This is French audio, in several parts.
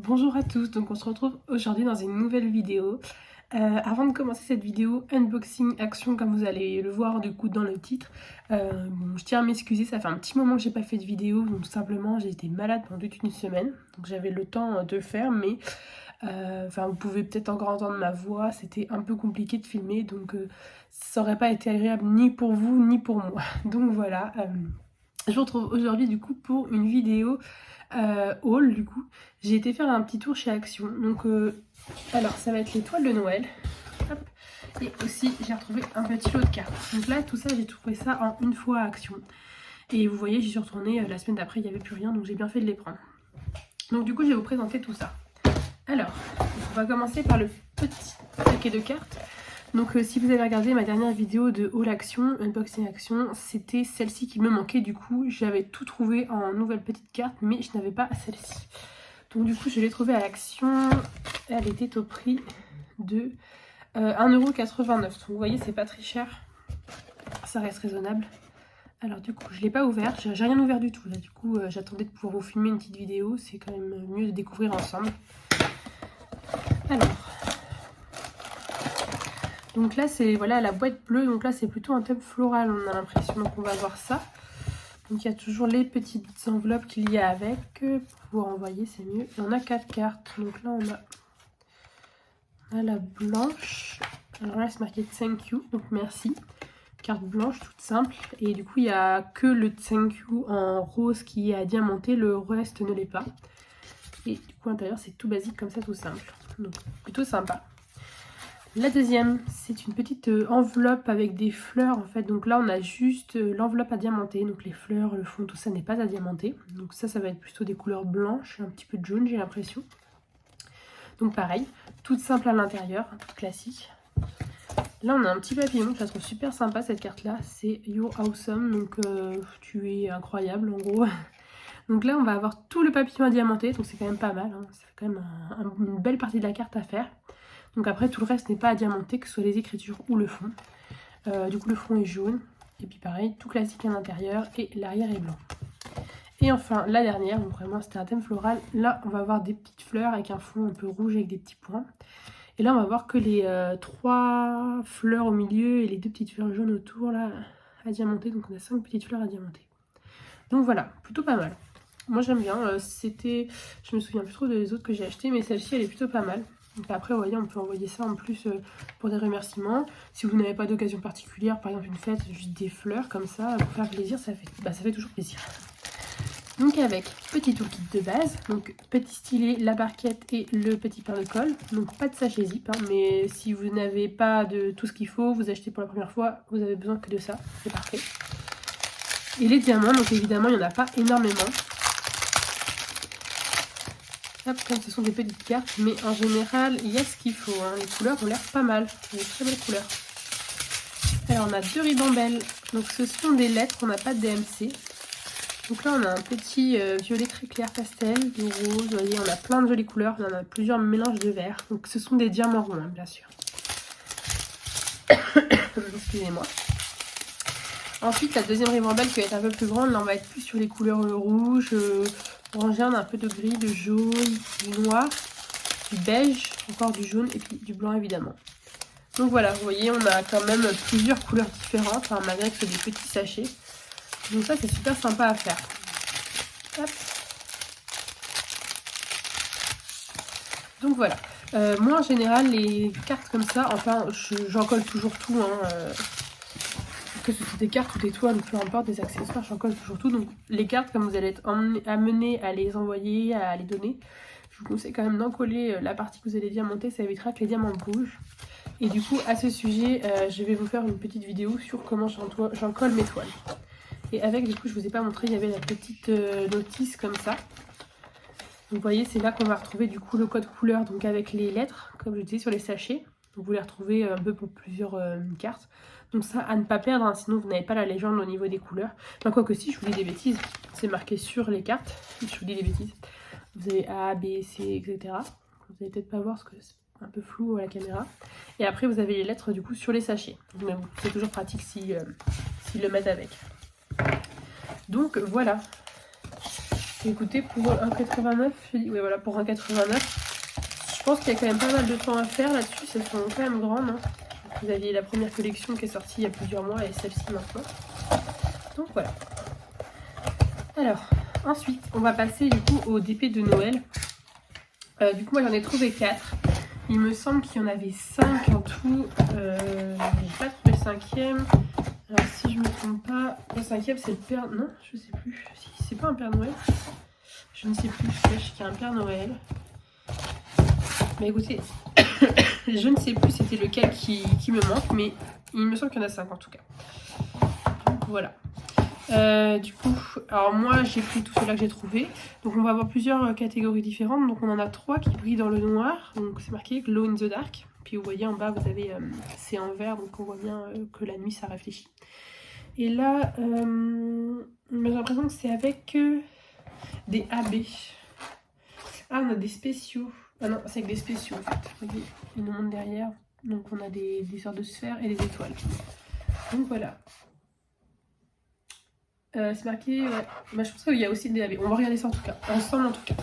Bonjour à tous, donc on se retrouve aujourd'hui dans une nouvelle vidéo. Avant de commencer cette vidéo unboxing action comme vous allez le voir du coup dans le titre, je tiens à m'excuser, ça fait un petit moment que j'ai pas fait de vidéo, donc tout simplement j'ai été malade pendant toute une semaine, donc j'avais le temps de le faire, mais vous pouvez peut-être encore entendre ma voix, c'était un peu compliqué de filmer, donc ça aurait pas été agréable ni pour vous ni pour moi. Donc voilà, je vous retrouve aujourd'hui du coup pour une vidéo haul du coup. J'ai été faire un petit tour chez Action, donc alors ça va être les toiles de Noël. Hop. Et aussi j'ai retrouvé un petit lot de cartes. Donc là tout ça j'ai trouvé ça en une fois à Action. Et vous voyez j'y suis retournée la semaine d'après, il n'y avait plus rien, donc j'ai bien fait de les prendre. Donc du coup je vais vous présenter tout ça. Alors on va commencer par le petit paquet de cartes. Donc si vous avez regardé ma dernière vidéo de haul action, unboxing action, c'était celle-ci qui me manquait. Du coup j'avais tout trouvé en nouvelle petite carte, mais je n'avais pas celle-ci. Donc du coup je l'ai trouvée à l'action, elle était au prix de 1,89€. Donc vous voyez c'est pas très cher, ça reste raisonnable. Alors du coup je l'ai pas ouvert, j'ai rien ouvert du tout là. Du coup j'attendais de pouvoir vous filmer une petite vidéo, c'est quand même mieux de découvrir ensemble. Alors... donc là c'est voilà la boîte bleue, donc là c'est plutôt un thème floral on a l'impression, donc on va voir ça. Donc il y a toujours les petites enveloppes qu'il y a avec, pour pouvoir envoyer c'est mieux. Et on a 4 cartes, donc là on a la blanche, alors là c'est marqué thank you, donc merci. Carte blanche toute simple, et du coup il n'y a que le thank you en rose qui est à diamanter, le reste ne l'est pas. Et du coup à l'intérieur c'est tout basique comme ça, tout simple, donc plutôt sympa. La deuxième, c'est une petite enveloppe avec des fleurs en fait. Donc là, on a juste l'enveloppe à diamanter. Donc les fleurs, le fond, tout ça n'est pas à diamanter. Donc ça va être plutôt des couleurs blanches, un petit peu de jaune, j'ai l'impression. Donc pareil, toute simple à l'intérieur, toute classique. Là, on a un petit papillon, je la trouve super sympa cette carte-là. C'est You're Awesome, donc tu es incroyable en gros. Donc là, on va avoir tout le papillon à diamanter, donc c'est quand même pas mal. Hein. Ça fait quand même une belle partie de la carte à faire. Donc après tout le reste n'est pas à diamanter, que ce soit les écritures ou le fond. Du coup le fond est jaune. Et puis pareil, tout classique à l'intérieur et l'arrière est blanc. Et enfin la dernière, donc vraiment c'était un thème floral. Là on va avoir des petites fleurs avec un fond un peu rouge avec des petits points. Et là on va voir que les 3 fleurs au milieu et les 2 petites fleurs jaunes autour là à diamanter. Donc on a 5 petites fleurs à diamanter. Donc voilà, plutôt pas mal. Moi j'aime bien, je me souviens plus trop des autres que j'ai acheté, mais celle-ci elle est plutôt pas mal. Donc après, vous voyez, on peut envoyer ça en plus pour des remerciements. Si vous n'avez pas d'occasion particulière, par exemple une fête, juste des fleurs comme ça, pour faire plaisir, ça fait toujours plaisir. Donc avec petit toolkit de base, donc petit stylet, la barquette et le petit pain de colle. Donc pas de sachet zip, hein, mais si vous n'avez pas de tout ce qu'il faut, vous achetez pour la première fois, vous avez besoin que de ça, c'est parfait. Et les diamants, donc évidemment, il n'y en a pas énormément. Comme ce sont des petites cartes, mais en général il y a ce qu'il faut, hein. Les couleurs ont l'air pas mal, il y a de très belles couleurs. Alors on a 2 ribambelles, donc ce sont des lettres, on n'a pas de DMC. Donc là on a un petit violet très clair pastel, de rose, vous voyez on a plein de jolies couleurs, on en a plusieurs mélanges de verts, donc ce sont des diamants ronds hein, bien sûr. Excusez-moi. Ensuite la deuxième ribambelle qui va être un peu plus grande, là on va être plus sur les couleurs rouges, orangé, on a un peu de gris, de jaune, du noir, du beige, encore du jaune et puis du blanc évidemment. Donc voilà, vous voyez, on a quand même plusieurs couleurs différentes, hein, malgré que ce soit des petits sachets. Donc ça, c'est super sympa à faire. Hop. Donc voilà. Moi, en général, les cartes comme ça, enfin, j'en colle toujours tout, hein, que ce soit des cartes ou des toiles ou peu importe, des accessoires, j'en colle toujours tout. Donc les cartes, comme vous allez être amené à les envoyer, à les donner, je vous conseille quand même d'en coller la partie que vous allez diamanter, ça évitera que les diamants bougent. Et du coup à ce sujet, je vais vous faire une petite vidéo sur comment j'en colle mes toiles. Et avec, du coup je vous ai pas montré, il y avait la petite notice comme ça. Donc vous voyez, c'est là qu'on va retrouver du coup le code couleur, donc avec les lettres, comme je disais sur les sachets. Donc vous les retrouvez un peu pour plusieurs cartes. Donc ça à ne pas perdre, hein, sinon vous n'avez pas la légende au niveau des couleurs. Enfin quoi que si, je vous dis des bêtises, c'est marqué sur les cartes, je vous dis des bêtises. Vous avez A, B, C, etc. Vous allez peut-être pas voir parce que c'est un peu flou à la caméra. Et après vous avez les lettres du coup sur les sachets. Mais bon, c'est toujours pratique s'ils le mettent avec. Donc voilà. écoutez, pour 1,89, oui voilà, pour 1,89, je pense qu'il y a quand même pas mal de temps à faire là-dessus, elles sont quand même grandes. Hein. Vous aviez la première collection qui est sortie il y a plusieurs mois et celle-ci maintenant. Donc voilà. Alors, ensuite, on va passer du coup au DP de Noël. Du coup, moi j'en ai trouvé 4. Il me semble qu'il y en avait 5 en tout. J'ai pas trouvé le 5e. Alors si je me trompe pas, le 5e c'est le Père... Non, je sais plus. Si, c'est pas un Père Noël. Je ne sais plus, je sais qu'il y a un Père Noël. Mais écoutez, je ne sais plus c'était lequel qui me manque, mais il me semble qu'il y en a 5 en tout cas. Donc voilà. Du coup, alors moi j'ai pris tout cela que j'ai trouvé. Donc on va avoir plusieurs catégories différentes. Donc on en a 3 qui brillent dans le noir. Donc c'est marqué Glow in the Dark. Puis vous voyez en bas vous avez c'est en vert, donc on voit bien que la nuit ça réfléchit. Et là j'ai l'impression que c'est avec des AB. Ah, on a des spéciaux. Ah non, c'est avec des spéciaux en fait. Regardez, ils nous montrent derrière. Donc on a des sortes de sphères et des étoiles. Donc voilà. C'est marqué, ouais. Bah, je pense qu'il y a aussi des AB. On va regarder ça en tout cas, ensemble en tout cas.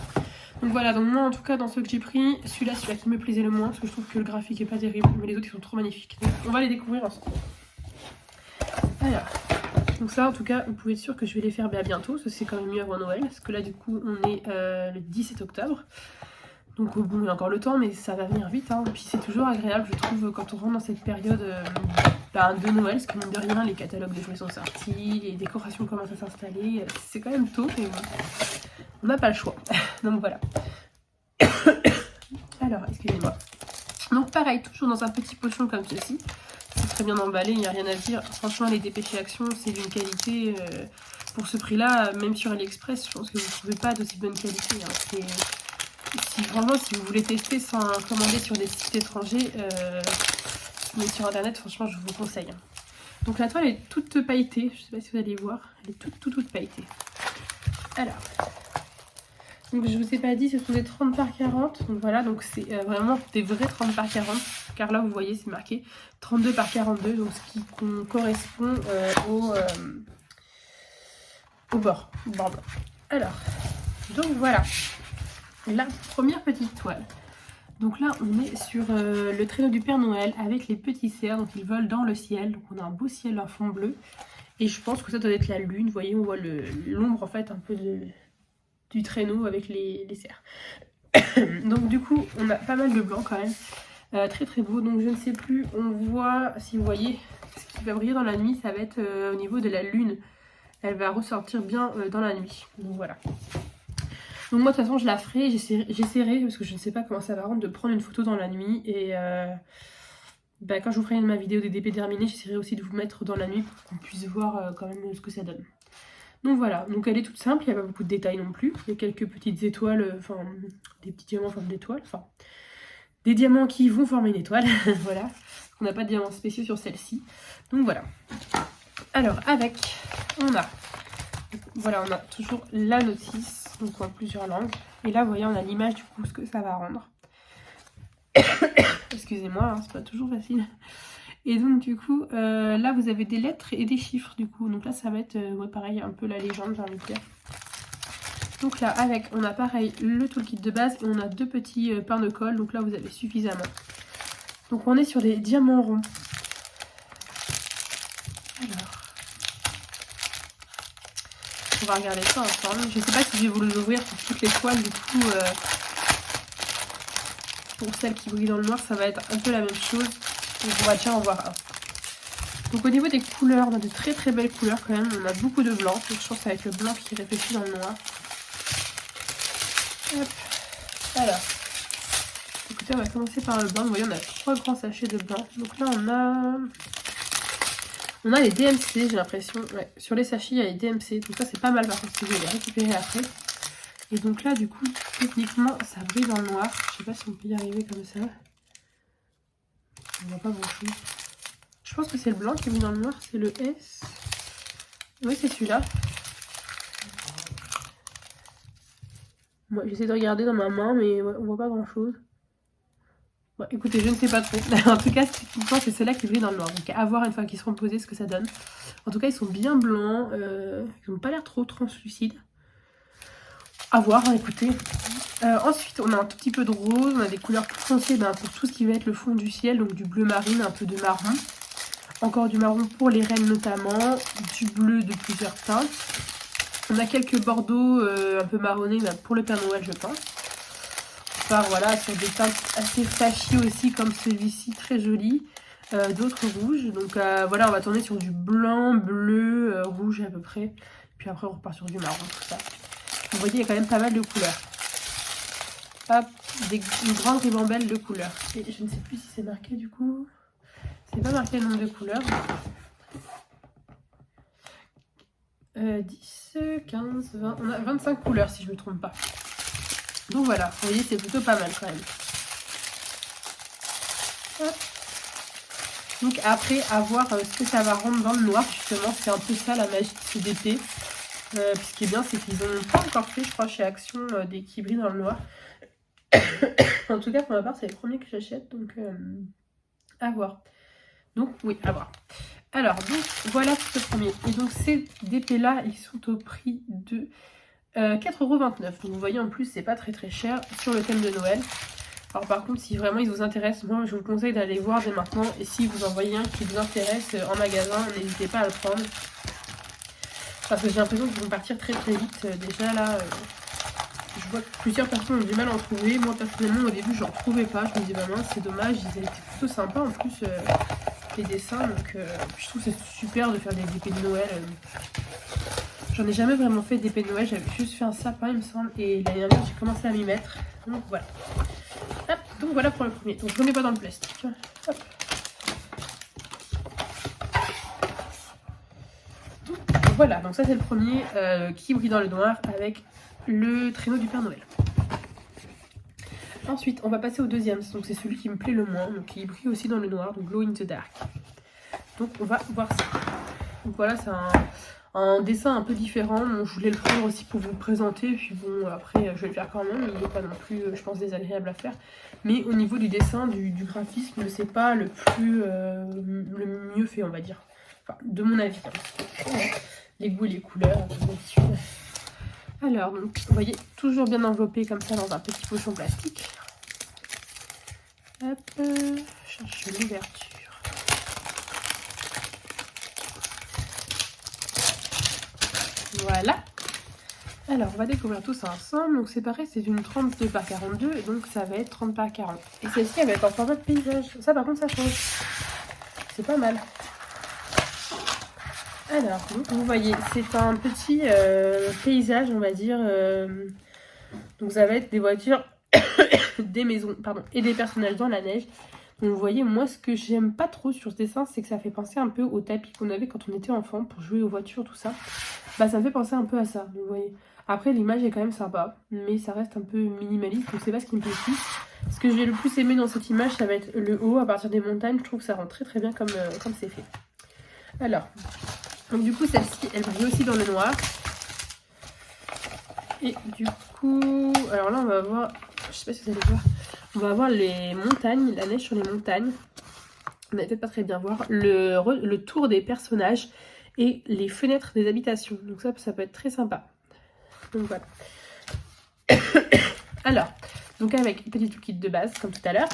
Donc voilà, donc moi en tout cas dans ceux que j'ai pris, celui-là c'est celui qui me plaisait le moins parce que je trouve que le graphique est pas terrible, mais les autres ils sont trop magnifiques. Donc on va les découvrir ensemble. Alors, donc ça en tout cas, vous pouvez être sûr que je vais les faire bientôt, c'est quand même mieux avant Noël, parce que là du coup on est le 17 octobre. Donc bon, il y a encore le temps, mais ça va venir vite. Hein. Et puis c'est toujours agréable, je trouve, quand on rentre dans cette période de Noël, parce que mine de rien, les catalogues de jouets sont sortis, les décorations commencent à s'installer. C'est quand même tôt, mais bon, on n'a pas le choix. Donc voilà. Alors, excusez-moi. Donc pareil, toujours dans un petit pochon comme ceci. C'est très bien emballé, il n'y a rien à dire. Franchement, les dépêchés Action, c'est d'une qualité... pour ce prix-là, même sur AliExpress, je pense que vous ne trouvez pas d'aussi bonne qualité. Hein. Vraiment, si vous voulez tester sans commander sur des sites étrangers, mais sur internet, franchement, je vous conseille. Donc la toile est toute pailletée, je ne sais pas si vous allez voir, elle est toute pailletée. Alors, donc je vous ai pas dit, ce sont des 30 par 40, donc voilà, donc c'est vraiment des vrais 30 par 40, car là vous voyez c'est marqué 32 par 42, donc ce qui correspond au bord blanc. Alors, donc voilà. La première petite toile. Donc là on est sur le traîneau du Père Noël avec les petits cerfs, donc ils volent dans le ciel. Donc on a un beau ciel en fond bleu. Et je pense que ça doit être la lune. Vous voyez, on voit l'ombre en fait un peu du traîneau avec les cerfs. Donc du coup on a pas mal de blanc quand même. Très très beau. Donc je ne sais plus, on voit, si vous voyez, ce qui va briller dans la nuit, ça va être au niveau de la lune. Elle va ressortir bien dans la nuit. Donc voilà. Donc moi de toute façon je la ferai, j'essaierai parce que je ne sais pas comment ça va rendre de prendre une photo dans la nuit et quand je vous ferai ma vidéo des DP terminés, j'essaierai aussi de vous mettre dans la nuit pour qu'on puisse voir quand même ce que ça donne. Donc voilà, donc elle est toute simple, il n'y a pas beaucoup de détails non plus, il y a quelques petites étoiles, enfin des petits diamants en forme d'étoile, enfin des diamants qui vont former une étoile, voilà, on n'a pas de diamants spéciaux sur celle-ci, donc voilà. Alors avec, on a toujours la notice. Donc en plusieurs langues. Et là, vous voyez, on a l'image du coup, ce que ça va rendre. Excusez-moi, hein, c'est pas toujours facile. Et donc du coup, là, vous avez des lettres et des chiffres du coup. Donc là, ça va être, ouais, pareil, un peu la légende, j'ai envie de dire. Donc là, avec, on a pareil le toolkit de base et on a deux petits pains de colle. Donc là, vous avez suffisamment. Donc on est sur des diamants ronds. Alors... on va regarder ça ensemble. Je ne sais pas si je vais vous l'ouvrir pour toutes les toiles. Du coup, pour celles qui brillent dans le noir, ça va être un peu la même chose. Donc on va déjà en voir un. Donc au niveau des couleurs, on a de très très belles couleurs quand même. On a beaucoup de blanc. Donc je pense que ça va être le blanc qui réfléchit dans le noir. Hop. Alors, écoutez, on va commencer par le blanc. Vous voyez, on a 3 grands sachets de blanc. Donc là, on a les DMC, j'ai l'impression. Ouais, sur les sachets, il y a les DMC. Donc ça, c'est pas mal par contre, si je vais les récupérer après. Et donc là, du coup, techniquement, ça brille dans le noir. Je sais pas si on peut y arriver comme ça. On voit pas grand-chose. Je pense que c'est le blanc qui brille dans le noir. C'est le S. Oui, c'est celui-là. Moi, j'essaie de regarder dans ma main, mais ouais, on voit pas grand-chose. Bon, écoutez, je ne sais pas trop. En tout cas, techniquement, c'est ceux-là qui brillent dans le noir. Donc à voir une fois qu'ils seront posés ce que ça donne. En tout cas, ils sont bien blancs. Ils n'ont pas l'air trop translucides. À voir, hein, écoutez. Ensuite, on a un tout petit peu de rose, on a des couleurs plus foncées pour tout ce qui va être le fond du ciel, donc du bleu marine, un peu de marron. Encore du marron pour les reines notamment, du bleu de plusieurs teintes. On a quelques bordeaux un peu marronnés pour le Père Noël, je pense. On part voilà, sur des teintes assez flashy aussi, comme celui-ci, très joli. D'autres rouges. Donc voilà, on va tourner sur du blanc, bleu, rouge à peu près. Puis après, on repart sur du marron, tout ça. Vous voyez, il y a quand même pas mal de couleurs. Hop, une grande ribambelle de couleurs. Et je ne sais plus si c'est marqué du coup. C'est pas marqué le nombre de couleurs. 10, 15, 20, on a 25 couleurs si je ne me trompe pas. Donc voilà, vous voyez, c'est plutôt pas mal quand même. Hop. Donc après, à voir ce que ça va rendre dans le noir, justement, c'est un peu ça la magie de ce DP. Puis ce qui est bien, c'est qu'ils n'ont pas encore fait, je crois, chez Action, des qui brillent dans le noir. En tout cas, pour ma part, c'est les premiers que j'achète, donc à voir. Donc oui, à voir. Alors, donc voilà pour ce premier. Et donc ces DP là, ils sont au prix de 4,29 €. Donc vous voyez, en plus, c'est pas très très cher sur le thème de Noël. Alors par contre, si vraiment ils vous intéressent, moi je vous conseille d'aller voir dès maintenant. Et si vous en voyez un qui vous intéresse en magasin, n'hésitez pas à le prendre. Parce que j'ai l'impression qu'ils vont partir très très vite. Déjà là, je vois que plusieurs personnes ont du mal à en trouver. Moi personnellement, au début, je n'en trouvais pas. Je me disais, bah mince, c'est dommage. Ils étaient plutôt sympas en plus, les dessins. Donc je trouve que c'est super de faire des DP de Noël. J'en ai jamais vraiment fait d'épée de Noël. J'avais juste fait un sapin, il me semble. Et l'année dernière, j'ai commencé à m'y mettre. Donc voilà. Hop, donc voilà pour le premier. Donc je ne mets pas dans le plastique. Hop. Donc, voilà, donc ça c'est le premier qui brille dans le noir avec le traîneau du Père Noël. Ensuite, on va passer au deuxième. Donc c'est celui qui me plaît le moins. Donc il brille aussi dans le noir. Donc Glow in the Dark. Donc on va voir ça. Donc voilà, c'est un dessin un peu différent. Bon, je voulais le prendre aussi pour vous le présenter. Puis bon, après je vais le faire quand même. Il n'est pas non plus, je pense, désagréable à faire. Mais au niveau du dessin, du graphisme, c'est pas le mieux fait, on va dire. Enfin, de mon avis. Les goûts et les couleurs, d'habitude. Alors, donc, vous voyez, toujours bien enveloppé comme ça dans un petit pochon plastique. Hop, je cherche l'ouverture. Voilà. Alors, on va découvrir tout ça ensemble. Donc, c'est pareil, c'est une 32 par 42. Et donc, ça va être 30 par 40. Et celle-ci, elle va être en format de paysage. Ça, par contre, ça change. C'est pas mal. Alors, donc, vous voyez, c'est un petit paysage, on va dire. Donc, ça va être des voitures, des maisons, pardon, et des personnages dans la neige. Donc, vous voyez, moi, ce que j'aime pas trop sur ce dessin, c'est que ça fait penser un peu au tapis qu'on avait quand on était enfant pour jouer aux voitures, tout ça. Bah, ça me fait penser un peu à ça, vous voyez. Après, l'image est quand même sympa, mais ça reste un peu minimaliste, donc c'est pas ce qui me plaît le plus. Ce que j'ai le plus aimé dans cette image, ça va être le haut, à partir des montagnes. Je trouve que ça rend très très bien comme c'est fait. Alors, donc du coup, celle-ci, elle brille aussi dans le noir. Et du coup, alors là, on va voir, je sais pas si vous allez voir, on va avoir les montagnes, la neige sur les montagnes. On n'avait peut-être pas très bien voir. Le tour des personnages et les fenêtres des habitations. Donc ça peut être très sympa. Donc voilà. Alors, donc avec petit tout kit de base, comme tout à l'heure.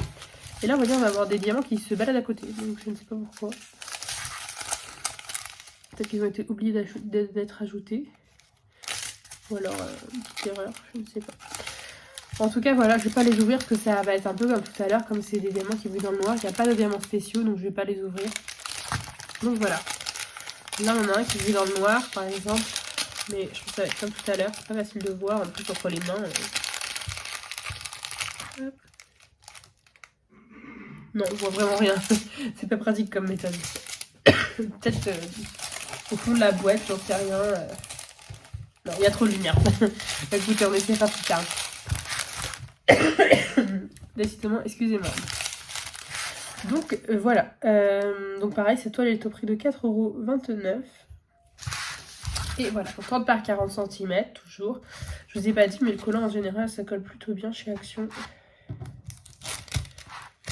Et là, vous voyez, on va avoir des diamants qui se baladent à côté. Donc je ne sais pas pourquoi. Peut-être qu'ils ont été oubliés d'être ajoutés. Ou alors, petite erreur, je ne sais pas. En tout cas, voilà, je ne vais pas les ouvrir parce que ça va être un peu comme tout à l'heure. Comme c'est des diamants qui brillent dans le noir, il n'y a pas de diamants spéciaux, donc je ne vais pas les ouvrir. Donc voilà. Là, on a un qui brille dans le noir, par exemple. Mais je pense que ça va être comme tout à l'heure. C'est pas facile de voir, en plus entre les mains. Hop. Non, on voit vraiment rien. C'est pas pratique comme méthode. Peut-être au fond de la boîte, j'en sais rien. Non, il y a trop de lumière. Écoutez, on essaiera plus tard. Décidément, excusez-moi. Donc voilà. Donc pareil, cette toile est au prix de 4,29 €. Et voilà, donc 30 par 40 cm, toujours. Je vous ai pas dit, mais le collant en général, ça colle plutôt bien chez Action.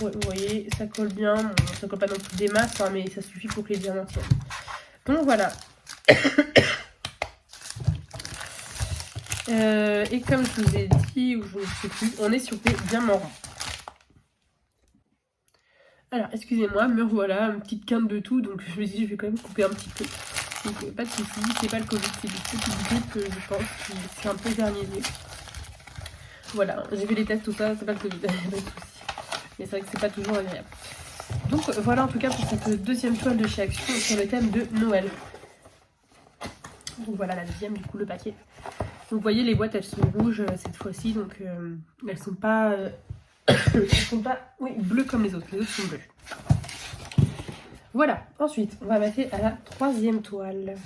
Ouais, vous voyez, ça colle bien. Bon, ça colle pas non plus des masses, hein, mais ça suffit pour que les diamants tiennent. Donc voilà. Et comme je vous ai dit, ou je ne sais plus, on est sur des diamants ronds. Alors, excusez-moi, me revoilà, une petite quinte de tout, donc je me suis dit, je vais quand même couper un petit peu. Donc, pas de soucis, c'est pas le Covid, c'est des petites grippes que je pense qui c'est un peu dernier. Voilà, j'ai vu les tests, tout ça, c'est pas le Covid, pas de soucis. Mais c'est vrai que c'est pas toujours agréable. Donc, voilà en tout cas pour cette deuxième toile de chez Action sur le thème de Noël. Donc, voilà la deuxième, du coup, le paquet. Donc, vous voyez, les boîtes, elles sont rouges cette fois-ci, donc elles sont pas... elles sont pas bleues comme les autres sont bleues. Voilà, ensuite on va passer à la troisième toile.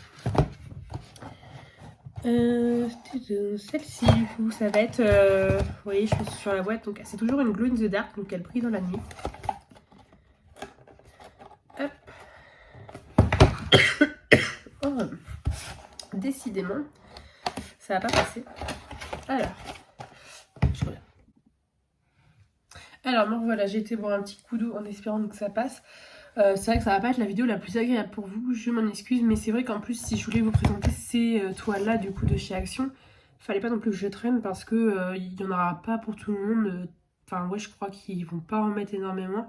Celle-ci du coup ça va être, vous voyez je suis sur la boîte, donc c'est toujours une glow in the dark, donc elle brille dans la nuit. Hop. Oh. Décidément ça va pas passer. Alors me voilà, j'ai été boire un petit coup d'eau en espérant que ça passe. C'est vrai que ça va pas être la vidéo la plus agréable pour vous, je m'en excuse, mais c'est vrai qu'en plus si je voulais vous présenter ces toiles là du coup de chez Action, fallait pas non plus que je traîne parce que il y en aura pas pour tout le monde. Enfin ouais, je crois qu'ils vont pas en mettre énormément,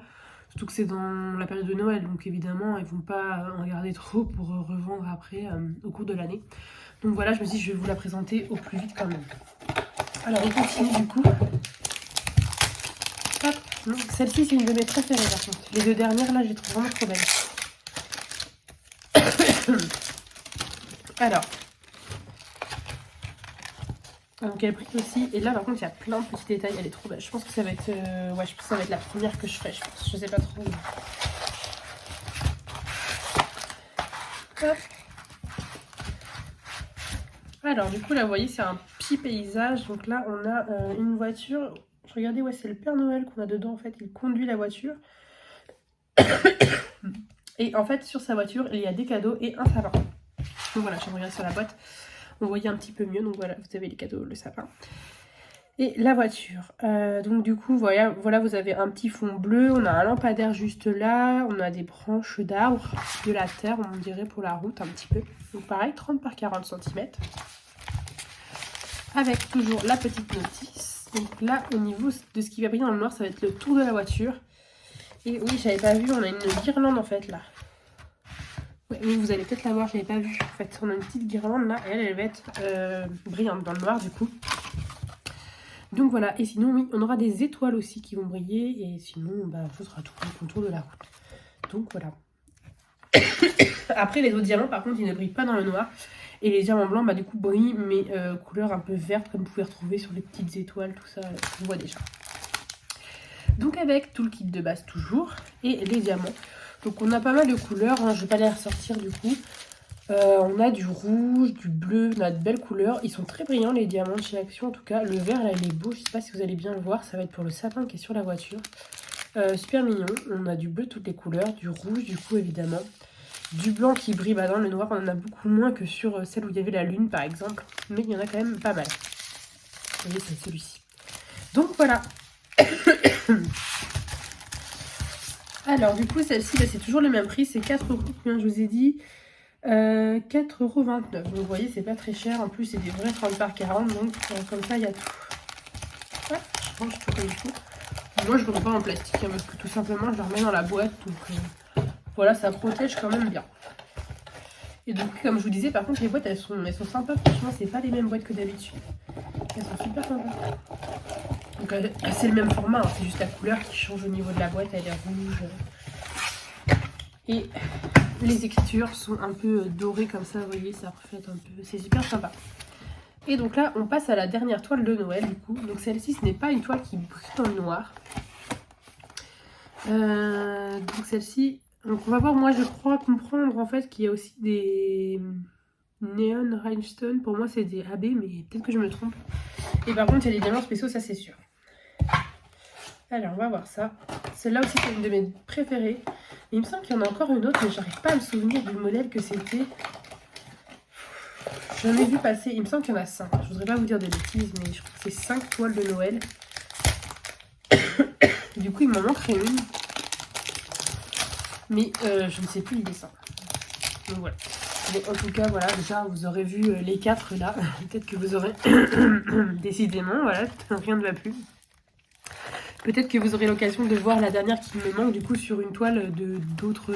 surtout que c'est dans la période de Noël, donc évidemment ils vont pas en garder trop pour revendre après au cours de l'année. Donc voilà, je me suis dit je vais vous la présenter au plus vite quand même. Alors on continue du coup. Celle-ci c'est une de mes préférées par contre. Les deux dernières là je les trouve vraiment trop belles. Alors. Donc elle brille aussi. Et là par contre il y a plein de petits détails. Elle est trop belle. Je pense que ça va être. Ouais, je pense que ça va être la première que je ferai, je pense. Je sais pas trop. Hop. Alors du coup là vous voyez c'est un petit paysage. Donc là on a une voiture. Regardez, ouais, c'est le Père Noël qu'on a dedans en fait, il conduit la voiture. Et en fait sur sa voiture il y a des cadeaux et un sapin. Donc voilà, je regarde sur la boîte, on voyait un petit peu mieux, donc voilà, vous avez les cadeaux, le sapin. Et la voiture, donc du coup voilà, vous avez un petit fond bleu, on a un lampadaire juste là, on a des branches d'arbres, de la terre on dirait pour la route un petit peu. Donc pareil, 30 par 40 cm. Avec toujours la petite notice. Donc là, au niveau de ce qui va briller dans le noir, ça va être le tour de la voiture. Et oui, j'avais pas vu, on a une guirlande en fait là. Ouais, oui, vous allez peut-être la voir, j'avais pas vu. En fait, on a une petite guirlande là, et elle va être brillante dans le noir du coup. Donc voilà, et sinon, oui, on aura des étoiles aussi qui vont briller. Et sinon, bah, ce sera tout le contour de la route. Donc voilà. Après, les autres diamants, par contre, ils ne brillent pas dans le noir. Et les diamants blancs, bah du coup, brillent, mais couleur un peu verte, comme vous pouvez retrouver sur les petites étoiles, tout ça, on voit déjà. Donc avec tout le kit de base toujours, et les diamants. Donc on a pas mal de couleurs, hein, je vais pas les ressortir du coup. On a du rouge, du bleu, on a de belles couleurs. Ils sont très brillants les diamants de chez Action en tout cas. Le vert là il est beau, je sais pas si vous allez bien le voir, ça va être pour le sapin qui est sur la voiture. Super mignon, on a du bleu toutes les couleurs, du rouge du coup évidemment. Du blanc qui brille, bah dans le noir on en a beaucoup moins que sur celle où il y avait la lune par exemple. Mais il y en a quand même pas mal. Vous voyez c'est celui-ci. Donc voilà. Alors du coup celle-ci bah, c'est toujours le même prix, c'est 4 €, combien je vous ai dit 4,29 €. Donc vous voyez c'est pas très cher, en plus c'est des vrais 30 par 40, donc comme ça il y a tout. Ouais, je range tout comme il faut. Moi je ne remets pas en plastique hein, parce que tout simplement je la remets dans la boîte, donc voilà, ça protège quand même bien. Et donc comme je vous disais, par contre les boîtes elles sont sympas, franchement c'est pas les mêmes boîtes que d'habitude. Elles sont super sympas. Donc c'est le même format, hein, c'est juste la couleur qui change au niveau de la boîte, elle est rouge. Et les écritures sont un peu dorées comme ça, vous voyez, ça reflète un peu, c'est super sympa. Et donc là on passe à la dernière toile de Noël du coup. Donc celle-ci ce n'est pas une toile qui brille dans le noir. Donc celle-ci, donc on va voir, moi je crois comprendre en fait qu'il y a aussi des Neon Rhinestone, pour moi c'est des AB mais peut-être que je me trompe. Et par contre il y a des diamants spéciaux, ça c'est sûr. Alors on va voir ça. Celle-là aussi c'est une de mes préférées. Et il me semble qu'il y en a encore une autre mais j'arrive pas à me souvenir du modèle que c'était. J'en ai vu passer, il me semble qu'il y en a 5. Je voudrais pas vous dire des bêtises mais je crois que c'est 5 toiles de Noël. Du coup il m'en manquerait une. Mais je ne sais plus les dessins. Donc voilà. Bon, en tout cas, voilà, déjà, vous aurez vu les 4 là. Peut-être que vous aurez... Décidément, voilà, rien ne va plus. Peut-être que vous aurez l'occasion de voir la dernière qui me manque, du coup, sur une toile d'autres...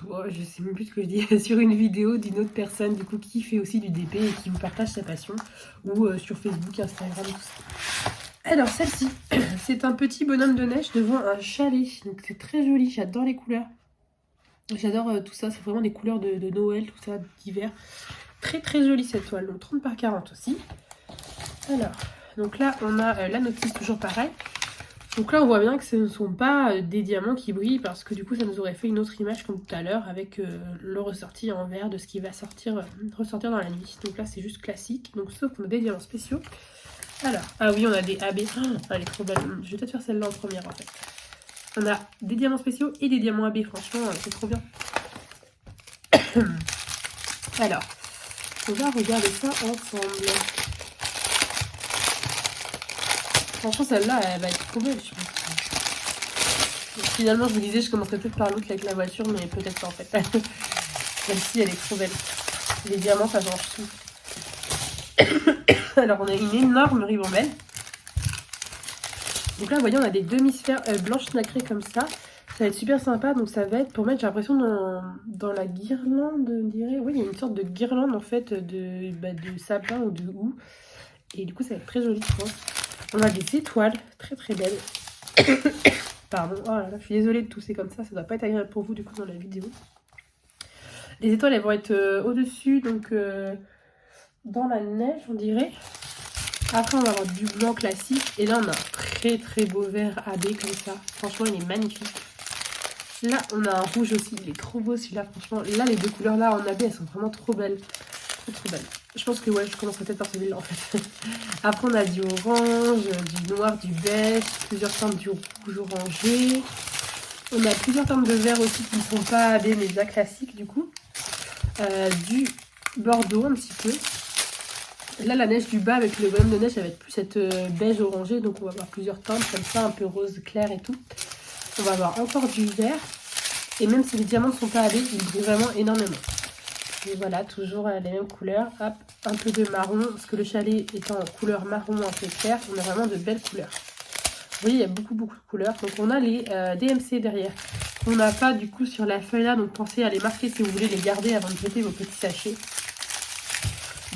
Oh, je sais même plus ce que je dis. Sur une vidéo d'une autre personne, du coup, qui fait aussi du DP et qui vous partage sa passion. Ou sur Facebook, Instagram, tout ça. Alors, celle-ci, c'est un petit bonhomme de neige devant un chalet. Donc, c'est très joli, j'adore les couleurs. J'adore tout ça, c'est vraiment des couleurs de Noël, tout ça, d'hiver. Très très jolie cette toile, donc 30 par 40 aussi. Alors, donc là on a la notice toujours pareil. Donc là on voit bien que ce ne sont pas des diamants qui brillent parce que du coup ça nous aurait fait une autre image comme tout à l'heure avec le ressorti en vert de ce qui va ressortir dans la nuit. Donc là c'est juste classique, donc sauf qu'on a des diamants spéciaux. Alors, ah oui on a des AB, oh, elle est trop belle, je vais peut-être faire celle-là en première en fait. On a des diamants spéciaux et des diamants AB, franchement, c'est trop bien. Alors, on va regarder ça ensemble. Franchement, celle-là, elle va être trop belle, je pense. Finalement, je vous disais, je commencerai peut-être par l'autre avec la voiture, mais peut-être pas en fait. Celle-ci, elle est trop belle. Les diamants, ça change tout. Alors, on a une énorme ribambelle. Donc là, vous voyez, on a des demi-sphères blanches nacrées comme ça. Ça va être super sympa. Donc ça va être pour mettre, j'ai l'impression, dans la guirlande, on dirait. Oui, il y a une sorte de guirlande, en fait, de sapin ou de houx. Et du coup, ça va être très joli, je pense. On a des étoiles très très belles. Pardon, oh là là, je suis désolée de tousser comme ça doit pas être agréable pour vous, du coup, dans la vidéo. Les étoiles, elles vont être au-dessus, donc dans la neige, on dirait. Après, on va avoir du blanc classique. Et là, on a un très très beau vert AB comme ça. Franchement, il est magnifique. Là, on a un rouge aussi. Il est trop beau celui-là, franchement. Là, les deux couleurs là en AB, elles sont vraiment trop belles. Trop trop belles. Je pense que ouais, je commencerai peut-être par celui-là en fait. Après, on a du orange, du noir, du beige, plusieurs teintes du rouge orangé. On a plusieurs teintes de vert aussi qui ne sont pas AB, mais déjà classiques du coup. Du bordeaux un petit peu. Là, la neige du bas avec le bonhomme de neige, ça va être plus cette beige orangé. Donc, on va avoir plusieurs teintes comme ça, un peu rose clair et tout. On va avoir encore du vert. Et même si les diamants ne sont pas AB, ils brillent vraiment énormément. Et voilà, toujours les mêmes couleurs. Hop, un peu de marron. Parce que le chalet étant en couleur marron un peu clair, on a vraiment de belles couleurs. Vous voyez, il y a beaucoup de couleurs. Donc, on a les DMC derrière. On n'a pas du coup sur la feuille là. Donc, pensez à les marquer si vous voulez les garder avant de jeter vos petits sachets.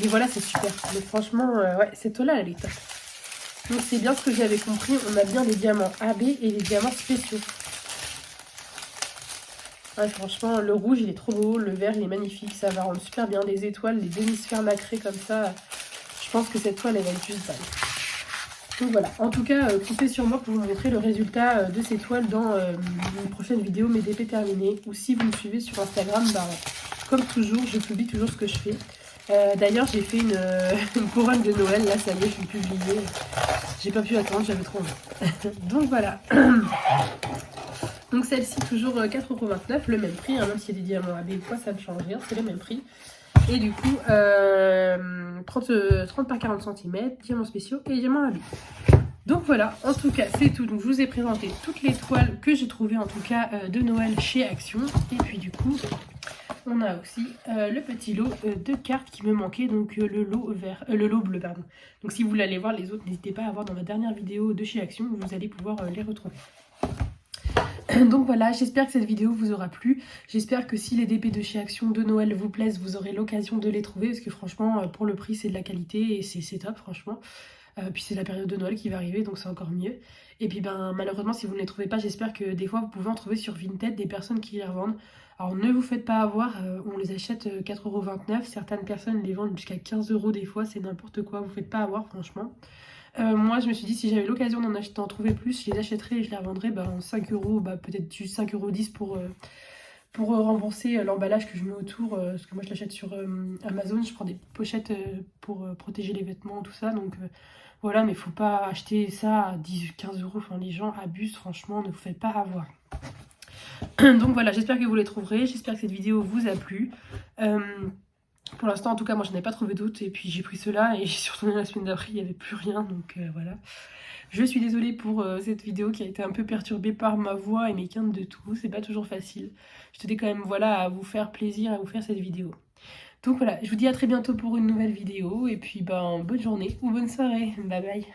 Mais voilà, c'est super. Mais franchement, ouais, cette eau-là, elle est top. Donc c'est bien ce que j'avais compris. On a bien les diamants AB et les diamants spéciaux. Ouais, franchement, le rouge, il est trop beau. Le vert, il est magnifique. Ça va rendre super bien. Les étoiles, les demi-sphères nacrées comme ça. Je pense que cette toile, elle va être juste belle. Donc voilà. En tout cas, comptez sur moi pour vous montrer le résultat de ces toiles dans une prochaine vidéo, mes DP terminés. Ou si vous me suivez sur Instagram, bah, comme toujours, je publie toujours ce que je fais. D'ailleurs, j'ai fait une couronne de Noël. Là, ça y est, je suis publiée. J'ai pas pu attendre, j'avais trop envie. Donc voilà. Donc celle-ci, toujours 4,29 €, le même prix. Hein, même s'il y a des diamants AB ou quoi, ça ne change rien. C'est le même prix. Et du coup, 30 par 40 cm, diamants spéciaux et diamants AB. Donc voilà, en tout cas, c'est tout. Donc je vous ai présenté toutes les toiles que j'ai trouvées, en tout cas, de Noël chez Action. Et puis du coup... On a aussi le petit lot de cartes qui me manquait, donc le lot bleu, pardon. Donc si vous voulez aller voir les autres, n'hésitez pas à voir dans ma dernière vidéo de chez Action, vous allez pouvoir les retrouver. Donc voilà, j'espère que cette vidéo vous aura plu. J'espère que si les DP de chez Action de Noël vous plaisent, vous aurez l'occasion de les trouver. Parce que franchement, pour le prix, c'est de la qualité et c'est top, franchement. Puis c'est la période de Noël qui va arriver, donc c'est encore mieux. Et puis ben malheureusement, si vous ne les trouvez pas, j'espère que des fois, vous pouvez en trouver sur Vinted des personnes qui les revendent. Alors ne vous faites pas avoir, on les achète 4,29 €. Certaines personnes les vendent jusqu'à 15 € des fois, c'est n'importe quoi. Vous faites pas avoir, franchement. Moi, je me suis dit, si j'avais l'occasion d'en trouver plus, je les achèterais et je les revendrais en 5 €, peut-être juste 5,10 € pour rembourser l'emballage que je mets autour. Parce que moi, je l'achète sur Amazon. Je prends des pochettes pour protéger les vêtements, tout ça. Donc voilà, mais faut pas acheter ça à 10-15 €. Enfin, les gens abusent, franchement, ne vous faites pas avoir. Donc voilà, j'espère que vous les trouverez. J'espère que cette vidéo vous a plu. Pour l'instant, en tout cas, moi, je n'ai pas trouvé d'autres. Et puis, j'ai pris ceux-là. Et j'ai retourné la semaine d'après, il n'y avait plus rien. Donc, voilà. Je suis désolée pour cette vidéo qui a été un peu perturbée par ma voix et mes quintes de tout. C'est pas toujours facile. Je tenais quand même, voilà, à vous faire plaisir, à vous faire cette vidéo. Donc, voilà. Je vous dis à très bientôt pour une nouvelle vidéo. Et puis, ben, bonne journée ou bonne soirée. Bye bye.